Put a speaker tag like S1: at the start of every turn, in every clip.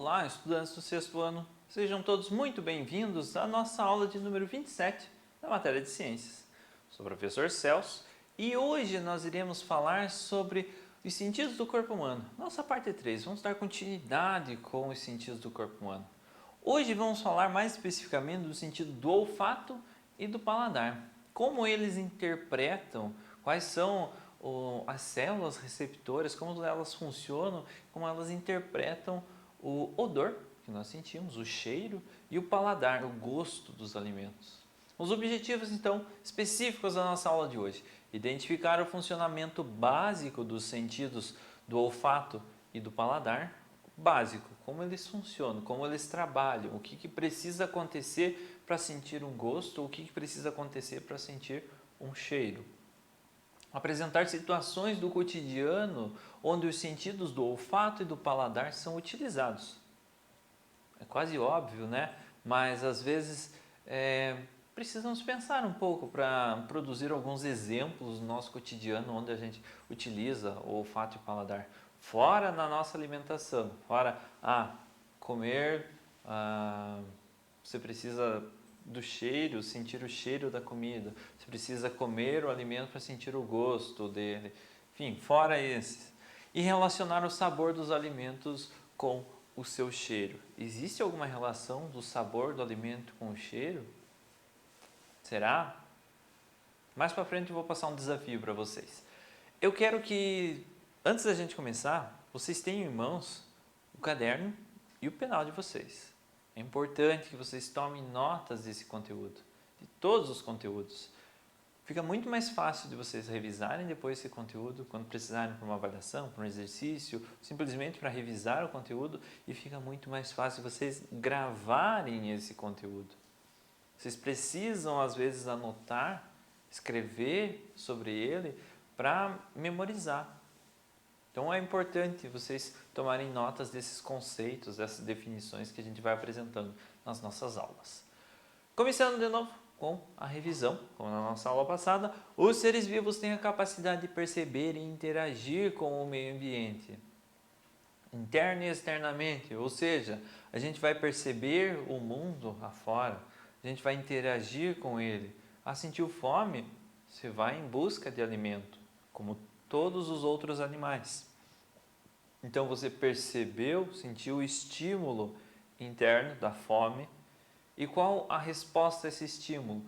S1: Olá, estudantes do sexto ano. Sejam todos muito bem-vindos à nossa aula de número 27 da matéria de Ciências. Sou o professor Celso e hoje nós iremos falar sobre os sentidos do corpo humano. Nossa parte 3, vamos dar continuidade com os sentidos do corpo humano. Hoje vamos falar mais especificamente do sentido do olfato e do paladar. Como eles interpretam, quais são as células receptoras, como elas funcionam, como elas interpretam o odor que nós sentimos, o cheiro e o paladar, o gosto dos alimentos. Os objetivos, então, específicos da nossa aula de hoje: identificar o funcionamento básico dos sentidos do olfato e do paladar, básico, como eles funcionam, como eles trabalham, o que precisa acontecer para sentir um gosto, o que precisa acontecer para sentir um cheiro. Apresentar situações do cotidiano onde os sentidos do olfato e do paladar são utilizados. É quase óbvio, né? Mas às vezes precisamos pensar um pouco para produzir alguns exemplos no nosso cotidiano onde a gente utiliza o olfato e o paladar. Fora na nossa alimentação, fora comer, você precisa do cheiro, sentir o cheiro da comida. Você precisa comer o alimento para sentir o gosto dele. Enfim, fora esses. E relacionar o sabor dos alimentos com o seu cheiro. Existe alguma relação do sabor do alimento com o cheiro? Será? Mais para frente eu vou passar um desafio para vocês. Eu quero que, antes da gente começar, vocês tenham em mãos o caderno e o penal de vocês. É importante que vocês tomem notas desse conteúdo, de todos os conteúdos. Fica muito mais fácil de vocês revisarem depois esse conteúdo, quando precisarem para uma avaliação, para um exercício, simplesmente para revisar o conteúdo, e fica muito mais fácil vocês gravarem esse conteúdo. Vocês precisam, às vezes, anotar, escrever sobre ele para memorizar. Então é importante vocês tomarem notas desses conceitos, dessas definições que a gente vai apresentando nas nossas aulas. Começando de novo com a revisão, como na nossa aula passada, os seres vivos têm a capacidade de perceber e interagir com o meio ambiente, interna e externamente, ou seja, a gente vai perceber o mundo afora, a gente vai interagir com ele. Sentiu fome? Você vai em busca de alimento, como todos os outros animais. Então você percebeu, sentiu o estímulo interno da fome. E qual a resposta a esse estímulo?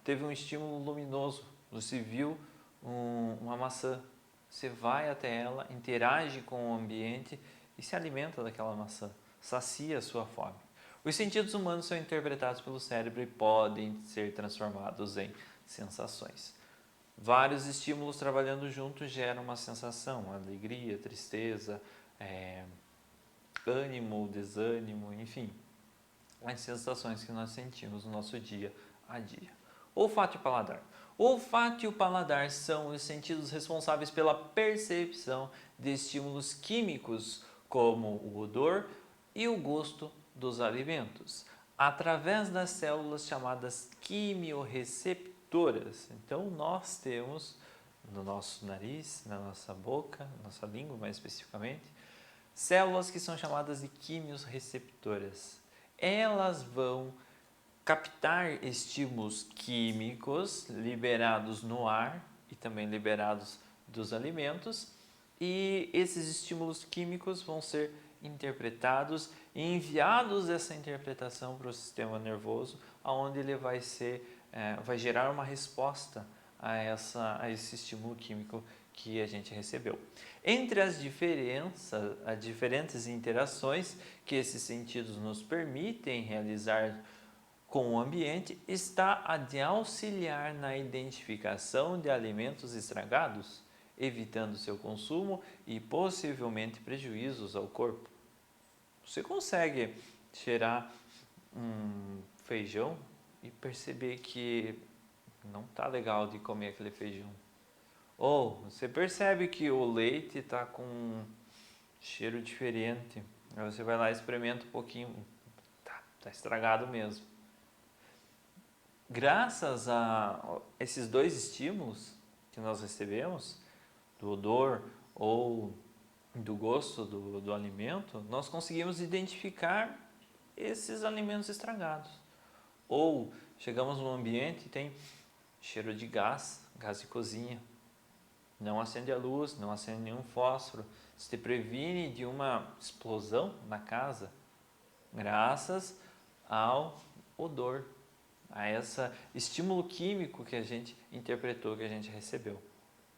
S1: Teve um estímulo luminoso, você viu uma maçã. Você vai até ela, interage com o ambiente e se alimenta daquela maçã, sacia a sua fome. Os sentidos humanos são interpretados pelo cérebro e podem ser transformados em sensações. Vários estímulos trabalhando juntos geram uma sensação, alegria, tristeza, ânimo, desânimo, enfim, as sensações que nós sentimos no nosso dia a dia. Olfato e paladar. O olfato e o paladar são os sentidos responsáveis pela percepção de estímulos químicos, como o odor e o gosto dos alimentos, através das células chamadas quimiorreceptoras. Então, nós temos no nosso nariz, na nossa boca, na nossa língua mais especificamente, células que são chamadas de quimiorreceptoras. Elas vão captar estímulos químicos liberados no ar e também liberados dos alimentos, e esses estímulos químicos vão ser interpretados e enviados essa interpretação para o sistema nervoso, onde ele vai gerar uma resposta a esse estímulo químico que a gente recebeu. Entre as diferentes interações que esses sentidos nos permitem realizar com o ambiente está a de auxiliar na identificação de alimentos estragados, evitando seu consumo e possivelmente prejuízos ao corpo. Você consegue cheirar um feijão e perceber que não está legal de comer aquele feijão. Ou você percebe que o leite está com um cheiro diferente. Aí você vai lá e experimenta um pouquinho. Tá estragado mesmo. Graças a esses dois estímulos que nós recebemos, do odor ou do gosto do alimento, nós conseguimos identificar esses alimentos estragados. Ou chegamos num ambiente e tem cheiro de gás de cozinha. Não acende a luz, não acende nenhum fósforo. Isso te previne de uma explosão na casa, graças ao odor, a esse estímulo químico que a gente interpretou, que a gente recebeu,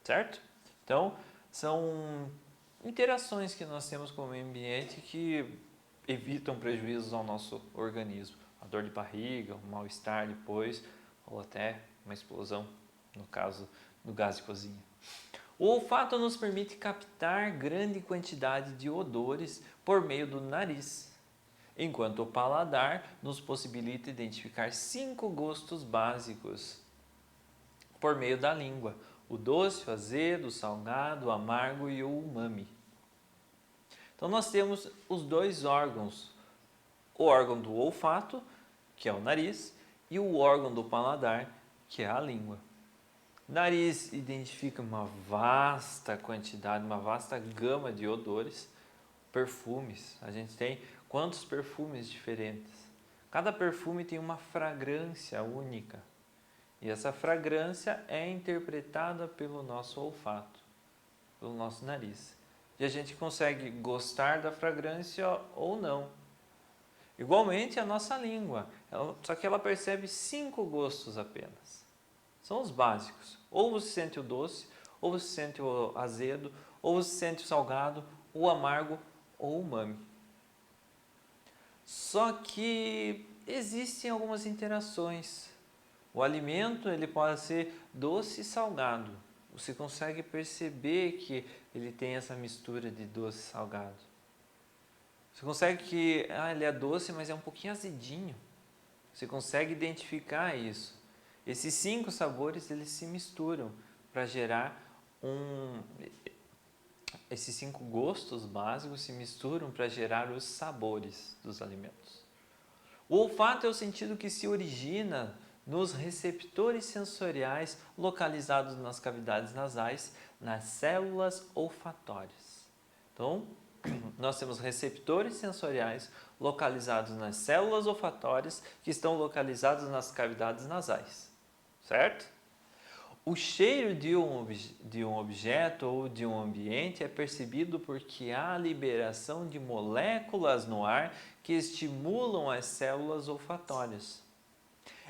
S1: certo? Então, são interações que nós temos com o meio ambiente que evitam prejuízos ao nosso organismo. A dor de barriga, um mal-estar depois, ou até uma explosão, no caso do gás de cozinha. O olfato nos permite captar grande quantidade de odores por meio do nariz, enquanto o paladar nos possibilita identificar 5 gostos básicos por meio da língua: o doce, o azedo, o salgado, o amargo e o umami. Então nós temos os dois órgãos, o órgão do olfato, que é o nariz, e o órgão do paladar, que é a língua. Nariz identifica uma vasta quantidade, uma vasta gama de odores, perfumes. A gente tem quantos perfumes diferentes? Cada perfume tem uma fragrância única. E essa fragrância é interpretada pelo nosso olfato, pelo nosso nariz. E a gente consegue gostar da fragrância ou não. Igualmente a nossa língua, só que ela percebe 5 gostos apenas. São os básicos. Ou você sente o doce, ou você sente o azedo, ou você sente o salgado, o amargo ou o umami. Só que existem algumas interações. O alimento ele pode ser doce e salgado. Você consegue perceber que ele tem essa mistura de doce e salgado. Você consegue que ele é doce, mas é um pouquinho azedinho. Você consegue identificar isso. Esses 5 sabores eles se misturam para gerar esses 5 gostos básicos se misturam para gerar os sabores dos alimentos. O olfato é o sentido que se origina nos receptores sensoriais localizados nas cavidades nasais, nas células olfatórias. Então, nós temos receptores sensoriais localizados nas células olfatórias que estão localizados nas cavidades nasais, certo? O cheiro de um objeto ou de um ambiente é percebido porque há liberação de moléculas no ar que estimulam as células olfatórias.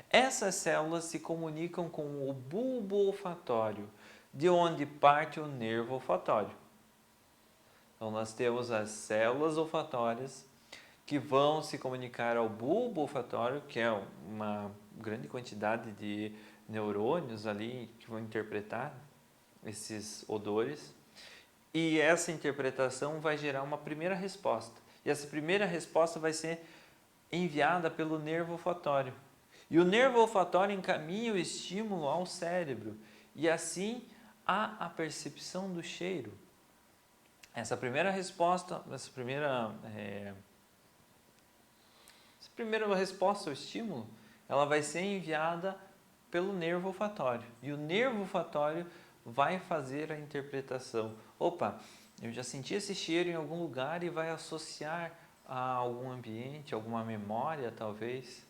S1: Essas células se comunicam com o bulbo olfatório, de onde parte o nervo olfatório. Então, nós temos as células olfatórias que vão se comunicar ao bulbo olfatório, que é uma grande quantidade de neurônios ali que vão interpretar esses odores. E essa interpretação vai gerar uma primeira resposta. E essa primeira resposta vai ser enviada pelo nervo olfatório. E o nervo olfatório encaminha o estímulo ao cérebro. E assim há a percepção do cheiro. Essa primeira resposta, essa primeira resposta ao estímulo, ela vai ser enviada pelo nervo olfatório. E o nervo olfatório vai fazer a interpretação. Opa, eu já senti esse cheiro em algum lugar e vai associar a algum ambiente, alguma memória talvez,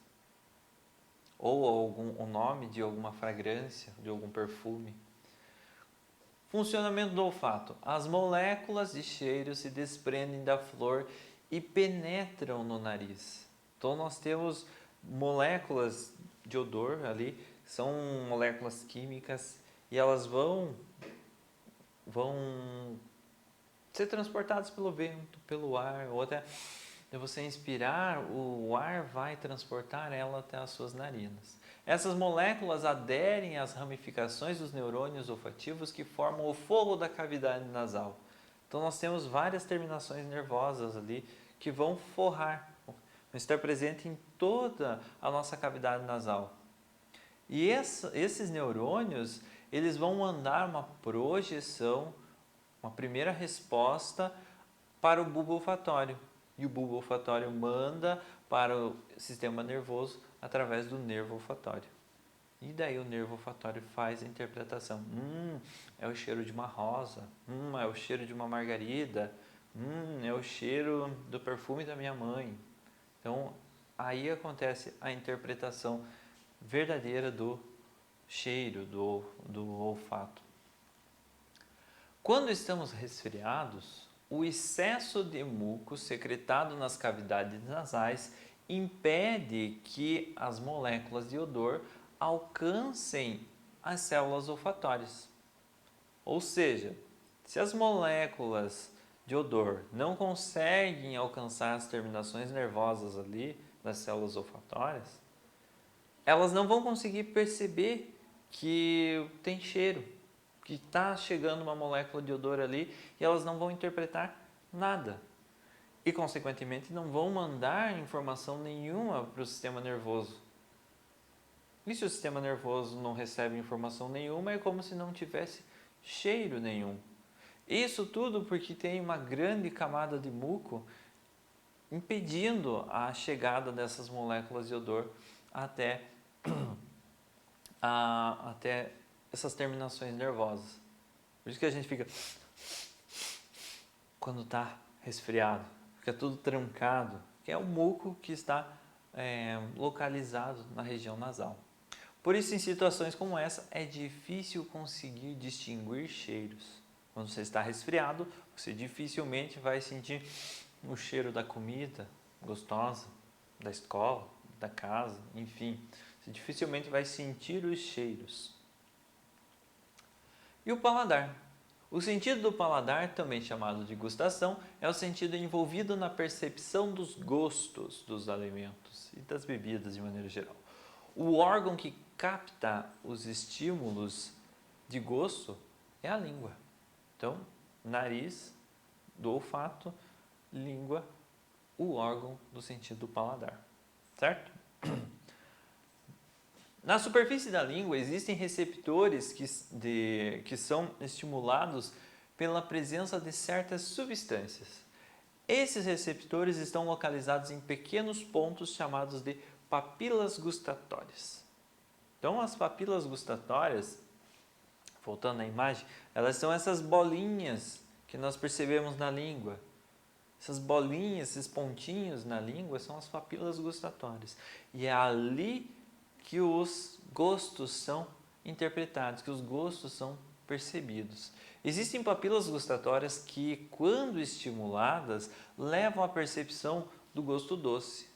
S1: ou o nome de alguma fragrância, de algum perfume. Funcionamento do olfato. As moléculas de cheiro se desprendem da flor e penetram no nariz. Então nós temos moléculas de odor ali, são moléculas químicas e elas vão ser transportadas pelo vento, pelo ar, ou até você inspirar, o ar vai transportar ela até as suas narinas. Essas moléculas aderem às ramificações dos neurônios olfativos que formam o forro da cavidade nasal. Então nós temos várias terminações nervosas ali que vão forrar, vão estar presentes em toda a nossa cavidade nasal. E esses neurônios, eles vão mandar uma projeção, uma primeira resposta para o bulbo olfatório. E o bulbo olfatório manda para o sistema nervoso através do nervo olfatório. E daí o nervo olfatório faz a interpretação. É o cheiro de uma rosa. É o cheiro de uma margarida. É o cheiro do perfume da minha mãe. Então, aí acontece a interpretação verdadeira do cheiro, do olfato. Quando estamos resfriados, o excesso de muco secretado nas cavidades nasais impede que as moléculas de odor alcancem as células olfatórias. Ou seja, se as moléculas de odor não conseguem alcançar as terminações nervosas ali das células olfatórias, elas não vão conseguir perceber que tem cheiro, que está chegando uma molécula de odor ali, e elas não vão interpretar nada. E, consequentemente, não vão mandar informação nenhuma para o sistema nervoso. E se o sistema nervoso não recebe informação nenhuma, é como se não tivesse cheiro nenhum. Isso tudo porque tem uma grande camada de muco impedindo a chegada dessas moléculas de odor até essas terminações nervosas. Por isso que a gente fica, quando está resfriado, fica tudo trancado, que é o muco que está localizado na região nasal. Por isso, em situações como essa, é difícil conseguir distinguir cheiros. Quando você está resfriado, você dificilmente vai sentir o cheiro da comida gostosa, da escola, da casa, enfim. Você dificilmente vai sentir os cheiros. E o paladar? O sentido do paladar, também chamado de gustação, é o sentido envolvido na percepção dos gostos dos alimentos e das bebidas de maneira geral. O órgão que capta os estímulos de gosto é a língua. Então, nariz, do olfato, língua, o órgão do sentido do paladar, certo? Na superfície da língua existem receptores que são estimulados pela presença de certas substâncias. Esses receptores estão localizados em pequenos pontos chamados de papilas gustatórias. Então, as papilas gustatórias, voltando à imagem, elas são essas bolinhas que nós percebemos na língua. Essas bolinhas, esses pontinhos na língua são as papilas gustatórias. E é ali que os gostos são interpretados, que os gostos são percebidos. Existem papilas gustatórias que, quando estimuladas, levam à percepção do gosto doce.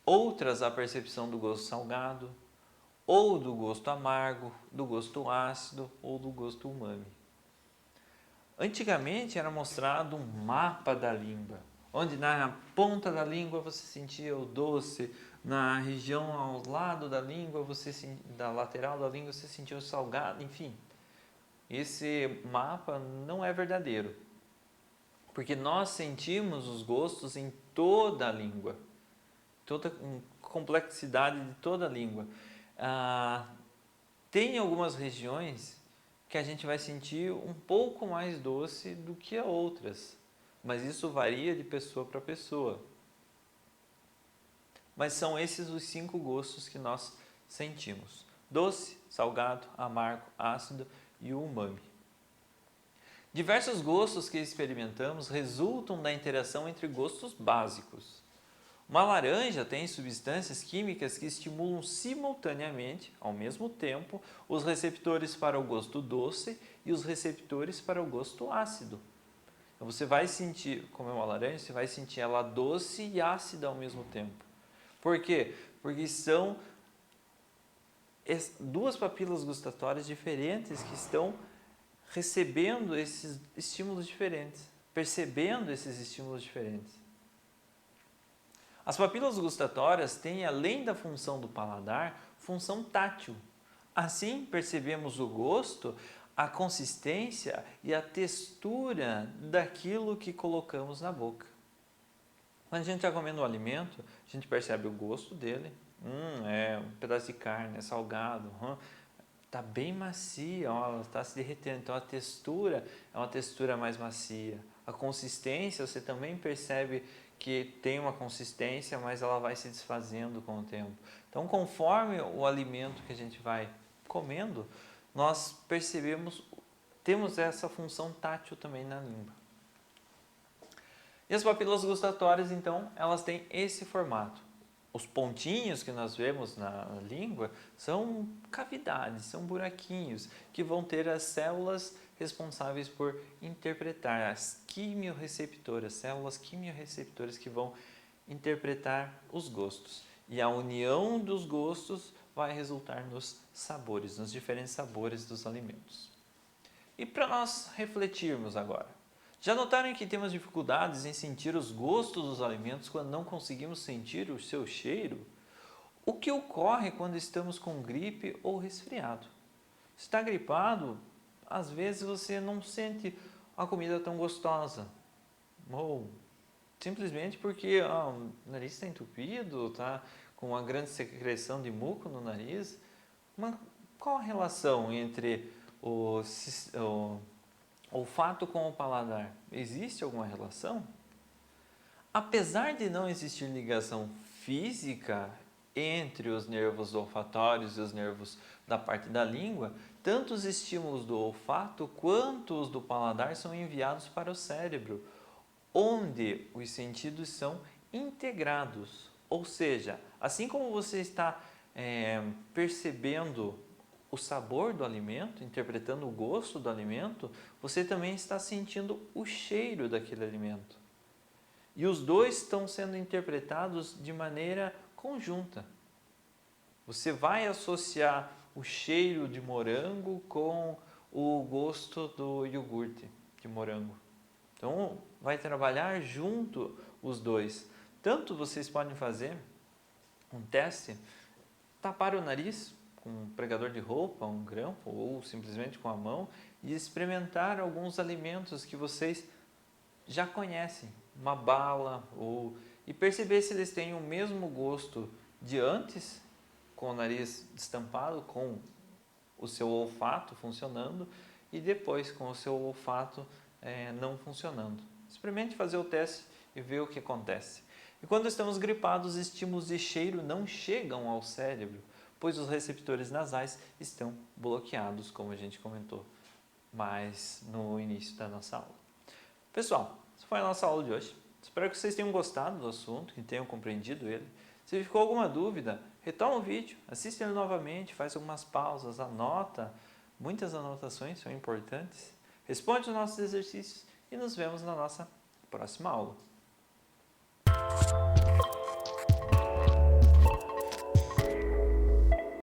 S1: Outras à percepção do gosto salgado, ou do gosto amargo, do gosto ácido ou do gosto umami. Antigamente era mostrado um mapa da língua, onde na ponta da língua você sentia o doce, na região ao lado da língua, da lateral da língua, você sentia o salgado, enfim. Esse mapa não é verdadeiro, porque nós sentimos os gostos em toda a língua, toda a complexidade de toda a língua. Tem algumas regiões que a gente vai sentir um pouco mais doce do que outras, mas isso varia de pessoa para pessoa. Mas são esses os 5 gostos que nós sentimos: doce, salgado, amargo, ácido e o umami. Diversos gostos que experimentamos resultam da interação entre gostos básicos. Uma laranja tem substâncias químicas que estimulam simultaneamente, ao mesmo tempo, os receptores para o gosto doce e os receptores para o gosto ácido. Então você vai sentir, comer uma laranja, você vai sentir ela doce e ácida ao mesmo tempo. Por quê? Porque são duas papilas gustatórias diferentes que estão recebendo esses estímulos diferentes, percebendo esses estímulos diferentes. As papilas gustatórias têm, além da função do paladar, função tátil. Assim, percebemos o gosto, a consistência e a textura daquilo que colocamos na boca. Quando a gente está comendo um alimento, a gente percebe o gosto dele. É um pedaço de carne, é salgado. Está bem macia, está se derretendo. Então a textura é uma textura mais macia. A consistência, você também percebe que tem uma consistência, mas ela vai se desfazendo com o tempo. Então, conforme o alimento que a gente vai comendo, nós percebemos, temos essa função tátil também na língua. E as papilas gustatórias, então, elas têm esse formato. Os pontinhos que nós vemos na língua são cavidades, são buraquinhos que vão ter as células responsáveis por interpretar, as quimiorreceptoras, células quimiorreceptoras que vão interpretar os gostos. E a união dos gostos vai resultar nos sabores, nos diferentes sabores dos alimentos. E para nós refletirmos agora, já notaram que temos dificuldades em sentir os gostos dos alimentos quando não conseguimos sentir o seu cheiro? O que ocorre quando estamos com gripe ou resfriado? Se está gripado, às vezes você não sente a comida tão gostosa, ou simplesmente porque o nariz está entupido, está com uma grande secreção de muco no nariz. Mas qual a relação entre o olfato com o paladar? Existe alguma relação? Apesar de não existir ligação física entre os nervos olfatórios e os nervos da parte da língua, tanto os estímulos do olfato quanto os do paladar são enviados para o cérebro, onde os sentidos são integrados. Ou seja, assim como você está percebendo o sabor do alimento, interpretando o gosto do alimento, você também está sentindo o cheiro daquele alimento. E os dois estão sendo interpretados de maneira conjunta. Você vai associar o cheiro de morango com o gosto do iogurte de morango. Então, vai trabalhar junto os dois. Tanto vocês podem fazer um teste, tapar o nariz com um pregador de roupa, um grampo, ou simplesmente com a mão, e experimentar alguns alimentos que vocês já conhecem, uma bala, e perceber se eles têm o mesmo gosto de antes, com o nariz destampado, com o seu olfato funcionando, e depois com o seu olfato não funcionando. Experimente fazer o teste e ver o que acontece. E quando estamos gripados, os estímulos de cheiro não chegam ao cérebro, pois os receptores nasais estão bloqueados, como a gente comentou mais no início da nossa aula. Pessoal, essa foi a nossa aula de hoje. Espero que vocês tenham gostado do assunto, que tenham compreendido ele. Se ficou alguma dúvida, retoma o vídeo, assista ele novamente, faz algumas pausas, anota. Muitas anotações são importantes. Responde os nossos exercícios e nos vemos na nossa próxima aula.